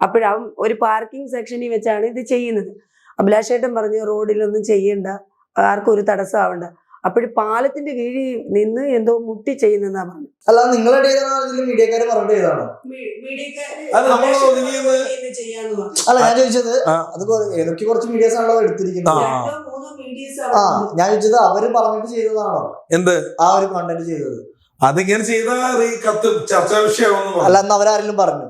അപ്പോഴവൻ ഒരു പാർക്കിംഗ് സെക്ഷനിൽ വെച്ചാണ് ഇത് ചെയ്യുന്നത്. അഭിലാഷേട്ടൻ പറഞ്ഞു റോഡിലൊന്നും ചെയ്യണ്ട, ആർക്കും ഒരു തടസ്സമാവണ്ട. അപ്പോഴും പാലത്തിന്റെ കീഴിൽ നിന്ന് എന്തോ മുട്ടി ചെയ്യുന്നതാ പറഞ്ഞു. അല്ല നിങ്ങളുടെ മീഡിയക്കാര് പറഞ്ഞിട്ട് ചെയ്താണോ? അല്ല ഞാൻ ചോദിച്ചത് അത് ഏതൊക്കെ കുറച്ച് മീഡിയാസ് ആണല്ലോ എടുത്തിരിക്കുന്നത്. ഞാൻ ചോദിച്ചത് അവര് പറഞ്ഞിട്ട് ചെയ്തതാണോ എന്ത് ആ ഒരു കണ്ടന്റ് ചെയ്തത്? അതിങ്ങനെ ചെയ്താൽ ചർച്ചാ വിഷയമാണെന്ന് അല്ല എന്ന് അവരാരെങ്കിലും പറഞ്ഞു?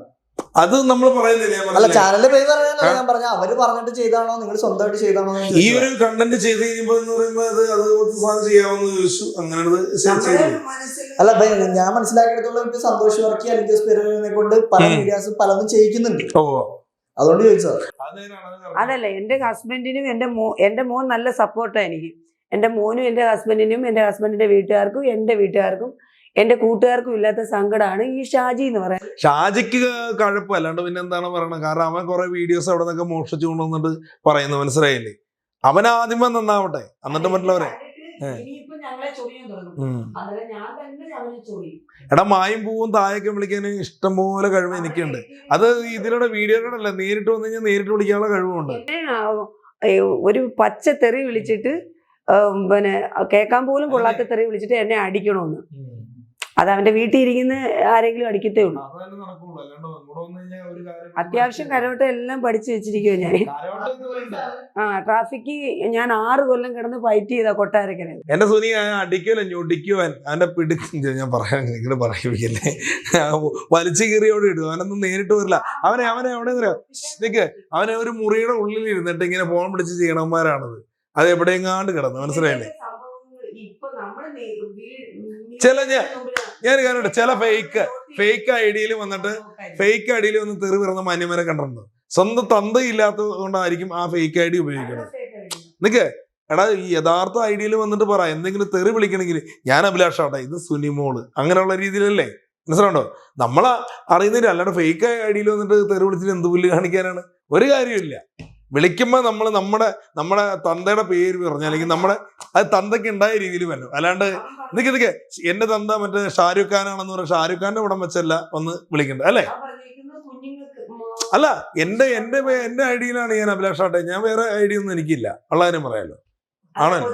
അത് നമ്മൾ പറയുന്നില്ല. അല്ല ചാനലിന്റെ പേര് പറയാനല്ല ഞാൻ പറഞ്ഞ, അവര് പറഞ്ഞിട്ട് ചെയ്താണോ നിങ്ങൾ സ്വന്തമായിട്ട് ചെയ്താണോ? ഈ ഒരു കണ്ടന്റ് ചെയ്ത് കഴിയുമ്പോ എന്ന് പറയുമ്പോൾ അത് ചെയ്യാമെന്ന് ചോദിച്ചു. അങ്ങനെ അല്ല ഞാൻ മനസ്സിലാക്കിയെടുത്തോളം എനിക്ക് സന്തോഷ് വർക്കി അല്ലെങ്കിൽ സ്പിരിനെ കൊണ്ട് പല മീഡിയാസ് പലതും ചെയ്യിക്കുന്നുണ്ട്. അതുകൊണ്ട് ചോദിച്ചത്. അതല്ല, എന്റെ ഹസ്ബൻഡിനും എന്റെ മോൻ നല്ല സപ്പോർട്ടാണ് എനിക്ക്. എന്റെ മോനും എന്റെ ഹസ്ബൻഡിനും എന്റെ ഹസ്ബൻഡിന്റെ വീട്ടുകാർക്കും എന്റെ വീട്ടുകാർക്കും എന്റെ കൂട്ടുകാർക്കും ഇല്ലാത്ത സങ്കടമാണ് ഈ ഷാജി എന്ന് പറയുന്നത്. ഷാജിക്ക് കഴപ്പല്ലാണ്ട് പിന്നെ എന്താണ് പറയണത്? കാരണം അവൻ കുറെ വീഡിയോസ് അവിടെ നിന്നൊക്കെ മോഷ്ടിച്ചു കൊണ്ടുവന്നിട്ട് പറയുന്നു, മനസ്സിലായില്ലേ? അവൻ ആദ്യമേ നന്നാവട്ടെ, എന്നിട്ട് മറ്റുള്ളവരെ എടാ മായും പൂവും തായൊക്കെ വിളിക്കാൻ ഇഷ്ടംപോലെ കഴിവ് എനിക്കുണ്ട്. അത് ഇതിലൂടെ വീഡിയോയിലൂടെ അല്ല, നേരിട്ട് വന്നു കഴിഞ്ഞാൽ നേരിട്ട് വിളിക്കാനുള്ള കഴിവുണ്ട്. ഒരു പച്ച തെറി വിളിച്ചിട്ട് പിന്നെ കേൾക്കാൻ പോലും കൊള്ളാത്ത തെറി വിളിച്ചിട്ട് എന്നെ അടിക്കണമെന്ന്. അത് അവന്റെ വീട്ടിൽ ഇരിക്കുന്ന ആരെങ്കിലും അടിക്കത്തേ ഉള്ളൂ. അത്യാവശ്യം കരോട്ട എല്ലാം പഠിച്ചു വെച്ചിരിക്കുവോ ഞാൻ. ട്രാഫിക്ക് ഞാൻ 6 കൊല്ലം കിടന്ന് ഫൈറ്റ് ചെയ്ത കൊട്ടാരക്കര. എന്റെ സുനി അടിക്കുവല്ലോ, ഞൊടിക്കുവാൻ അവന്റെ ഞാൻ പറയാൻ ഇങ്ങനെ പറയിപ്പിക്കല്ലേ, വലിച്ചു കീറിയോടെ ഇടും. അവനൊന്നും നേരിട്ട് വരില്ല. അവനെ എവിടെ നിൽക്ക്, അവനെ ഒരു മുറിയുടെ ഉള്ളിൽ ഇരുന്നിട്ട് ഇങ്ങനെ ഫോൺ പിടിച്ച് ചെയ്യണന്മാരാണത്. അത് എവിടെയെങ്ങാണ്ട് കിടന്നു, മനസ്സിലായില്ലേ? ചില ഞാൻ കാണട്ടെ, ചില ഫേക്ക് ഐഡിയയിൽ വന്നിട്ട് തെറി പിറന്ന മാന്യന്മാരെ കണ്ടിട്ടുണ്ട്. സ്വന്തം തന്തയില്ലാത്തത് കൊണ്ടായിരിക്കും ആ ഫേക്ക് ഐഡി ഉപയോഗിക്കുന്നത്. നിക്ക് എടാ, ഈ യഥാർത്ഥ ഐഡിയയിൽ വന്നിട്ട് പറ, എന്തെങ്കിലും തെറി വിളിക്കണമെങ്കിൽ ഞാൻ അഭിലാഷാട്ടെ, ഇത് സുനിമോള്, അങ്ങനെയുള്ള രീതിയിലല്ലേ? മനസ്സിലുണ്ടോ? നമ്മളെ അറിയുന്നില്ല. അല്ലാണ്ട് ഫേക്ക് ഐഡിയയിൽ വന്നിട്ട് തെറി വിളിച്ചിട്ട് എന്ത് പുല്ല് കാണിക്കാനാണ്? ഒരു കാര്യമില്ല. വിളിക്കുമ്പോൾ നമ്മൾ നമ്മുടെ തന്തയുടെ പേര് പറഞ്ഞു, അല്ലെങ്കിൽ അത് തന്തയ്ക്ക് ഉണ്ടായ രീതിയിൽ വരണം. അല്ലാണ്ട് നിൽക്കെ എന്റെ തന്ത മറ്റേ ഷാരൂഖ് ഖാനാണെന്ന് പറഞ്ഞാൽ ഷാരൂഖ് ഖാന്റെ ഉടം വെച്ചല്ല ഒന്ന് വിളിക്കണ്ടത്, അല്ലേ? അല്ല എന്റെ ഐഡിയയിലാണ് ഞാൻ അഭിലാഷാട്ടെ, ഞാൻ വേറെ ഐഡിയ ഒന്നും എനിക്കില്ല, ഉള്ളതിനും പറയാലോ. ആണല്ലോ.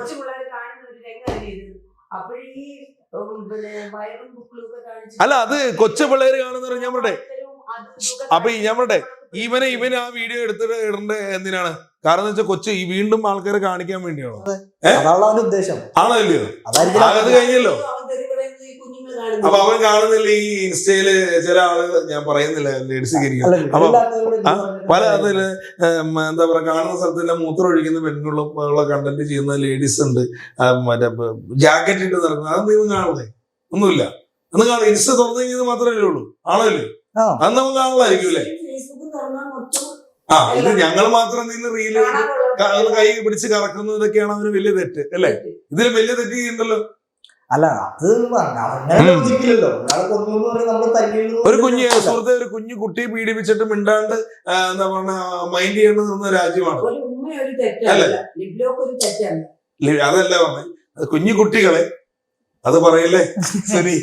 അല്ല അത് കൊച്ചു പിള്ളേര് കാണുന്ന ഞാൻ പറയട്ടെ. അപ്പൊ ഞാൻ പറയട്ടെ, ഇവന് ആ വീഡിയോ എടുത്തിട്ട് ഇടേണ്ട എന്തിനാണ്? കാരണം എന്ന് വെച്ചാൽ ഈ വീണ്ടും ആൾക്കാരെ കാണിക്കാൻ വേണ്ടിയാണോ? ഉദ്ദേശം ആണല്ലോ. അത് കഴിഞ്ഞല്ലോ. അപ്പൊ അവൻ കാണുന്നില്ല ഈ ഇൻസ്റ്റയില് ചില ആളുകൾ, ഞാൻ പറയുന്നില്ല ലേഡീസ് കയറിക്കും. അപ്പൊ പല അതില് എന്താ പറയാ, കാണുന്ന സ്ഥലത്തെല്ലാം മൂത്രം ഒഴിക്കുന്ന പെണ്ണുള്ള കണ്ടന്റ് ചെയ്യുന്ന ലേഡീസ് ഉണ്ട്. മറ്റേ ജാക്കറ്റ് ഇട്ട് നടക്കുന്നത്, അതൊന്നും ഇവൻ കാണുന്നേ ഒന്നുമില്ല. അന്ന് കാണും. ഇൻസ്റ്റ തുറന്നു കഴിഞ്ഞത് മാത്രമല്ലേ ഉള്ളൂ, ആണല്ലോ. അത് നമുക്ക് കാണുന്നതായിരിക്കും, അല്ലേ? ഇത് ഞങ്ങൾ മാത്രം നിന്ന് റീല് കൈ പിടിച്ച് കറക്കുന്നു, ഇതൊക്കെയാണ് അവന് വലിയ തെറ്റ്, അല്ലേ? ഇതിൽ വലിയ തെറ്റ് ചെയ്യുന്നുണ്ടല്ലോ. അല്ല ഒരു സുഹൃത്തെ, ഒരു കുട്ടിയെ പീഡിപ്പിച്ചിട്ട് മിണ്ടാണ്ട് എന്താ പറഞ്ഞ മൈൻഡ് ചെയ്യേണ്ടി നിന്ന രാജ്യമാണ്, അല്ലേ? അതല്ല പറഞ്ഞേ, കുഞ്ഞു കുട്ടികളെ അത് പറയല്ലേ ശരി.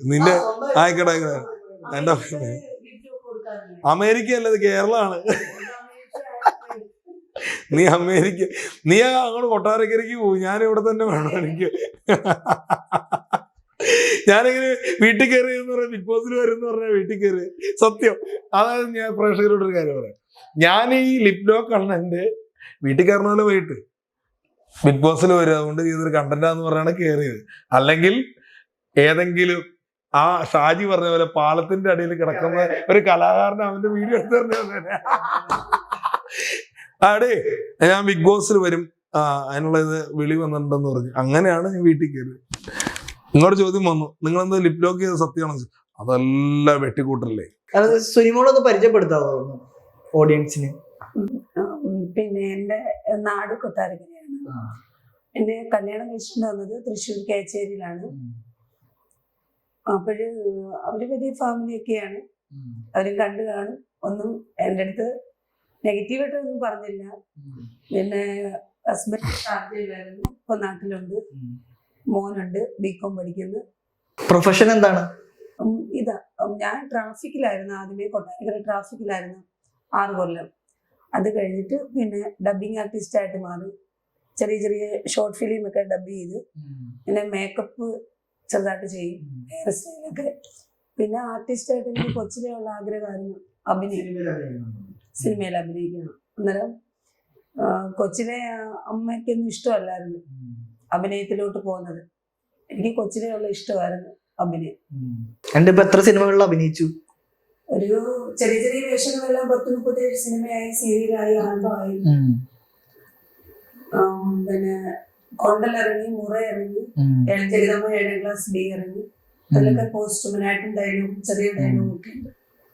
നിന്റെ ആയിക്കോട്ടെ എന്റെ അമേരിക്ക അല്ലത്, കേരളമാണ്. നീ അങ്ങോട്ട് കൊട്ടാരക്കരയ്ക്ക് പോകും, ഞാൻ ഇവിടെ തന്നെ വേണം. എനിക്ക് ഞാനിങ്ങനെ വീട്ടിൽ കയറി എന്ന് പറയാം, ബിഗ് ബോസിൽ വരും എന്ന് പറഞ്ഞാൽ വീട്ടിൽ കയറി. സത്യം, അതായത് ഞാൻ പ്രേക്ഷകരോടൊരു കാര്യം പറയാം. ഞാൻ ഈ ലിപ് ലോക്ക് കണ്ടന്റ് വീട്ടിൽ കയറുന്ന പോലെ പോയിട്ട് ബിഗ് ബോസിൽ വരും, അതുകൊണ്ട് ചെയ്തൊരു കണ്ടന്റാന്ന് പറഞ്ഞാണ് കയറിയത്. അല്ലെങ്കിൽ ഏതെങ്കിലും ആ ഷാജി പറഞ്ഞ പോലെ പാലത്തിന്റെ അടിയിൽ കിടക്കുന്ന ഒരു കലാകാരനെ അവന്റെ വീഡിയോ എടുത്ത് തരുന്ന അടേ ഞാൻ ബിഗ് ബോസിൽ വരും, അതിനുള്ള ഇത് വിളി വന്നിട്ടുണ്ടെന്ന് പറഞ്ഞു. അങ്ങനെയാണ് ഞാൻ വീട്ടിൽ കയറിയത്. ഇങ്ങോട്ട് ചോദ്യം വന്നു, നിങ്ങളെന്താ ലിപ് ലോക്ക് ചെയ്ത സത്യമാണോ? അതെല്ലാം വെട്ടിക്കൂട്ടല്ലേ. സുനിമോളൊന്ന് പരിചയപ്പെടുത്താവോ ഓഡിയൻസിന്? പിന്നെ എന്റെ നാട് കൊട്ടാരക്കരയാണ്. എന്നെ കല്യാണം കഴിച്ചിട്ട് വന്നത് തൃശ്ശൂർ കേച്ചേരിയിലാണ്. അപ്പോഴ് അവര് വലിയ ഫാമിലിയൊക്കെയാണ്, അവരും കണ്ടു കാണും. ഒന്നും എൻ്റെ അടുത്ത് നെഗറ്റീവായിട്ടൊന്നും പറഞ്ഞില്ല. പിന്നെ ഹസ്ബൻഡ് ഷാർജയിലായിരുന്നു, ഇപ്പൊ നാട്ടിലുണ്ട്. മോനുണ്ട്, ബികോം പഠിക്കുന്നു. പ്രൊഫഷൻ എന്താണ്? ഇതാ ഞാൻ ട്രാഫിക്കിലായിരുന്നു ആദ്യമേ, കൊട്ടാരക്കര ട്രാഫിക്കിലായിരുന്നു 6 കൊല്ലം. അത് കഴിഞ്ഞിട്ട് പിന്നെ ഡബിങ് ആർട്ടിസ്റ്റ് ആയിട്ട് മാറി. ചെറിയ ചെറിയ ഷോർട്ട് ഫിലിം ഒക്കെ ഡബ് ചെയ്ത്, പിന്നെ മേക്കപ്പ് ചെറുതായിട്ട് ചെയ്യും, ഹെയർ സ്റ്റൈലൊക്കെ. പിന്നെ ആർട്ടിസ്റ്റായിട്ട് എനിക്ക് കൊച്ചിലേ ഉള്ള ആഗ്രഹമായിരുന്നു സിനിമയിൽ അഭിനയിക്കണം. അന്നേരം കൊച്ചിലെ അമ്മയ്ക്കൊന്നും ഇഷ്ടമല്ലായിരുന്നു അഭിനയത്തിലോട്ട് പോകുന്നത്. എനിക്ക് കൊച്ചിലേ ഉള്ള ഇഷ്ടമായിരുന്നു അഭിനയം. ഇപ്പൊ എത്ര സിനിമകളിൽ അഭിനയിച്ചു? ഒരു ചെറിയ ചെറിയ വേഷങ്ങളെല്ലാം 10-37 സിനിമയായി, സീരിയലായി, ആൽബമായി. പിന്നെ കൊണ്ടലിറങ്ങി, മുറ ഇറങ്ങി, ജഗദമ്മ 7ാം ക്ലാസ് B ഇറങ്ങി. അതിലൊക്കെ പോസ്റ്റുമനായിട്ടും ഡയലോഗും ചെറിയ ഡയലോഗും ഒക്കെ ഉണ്ട്.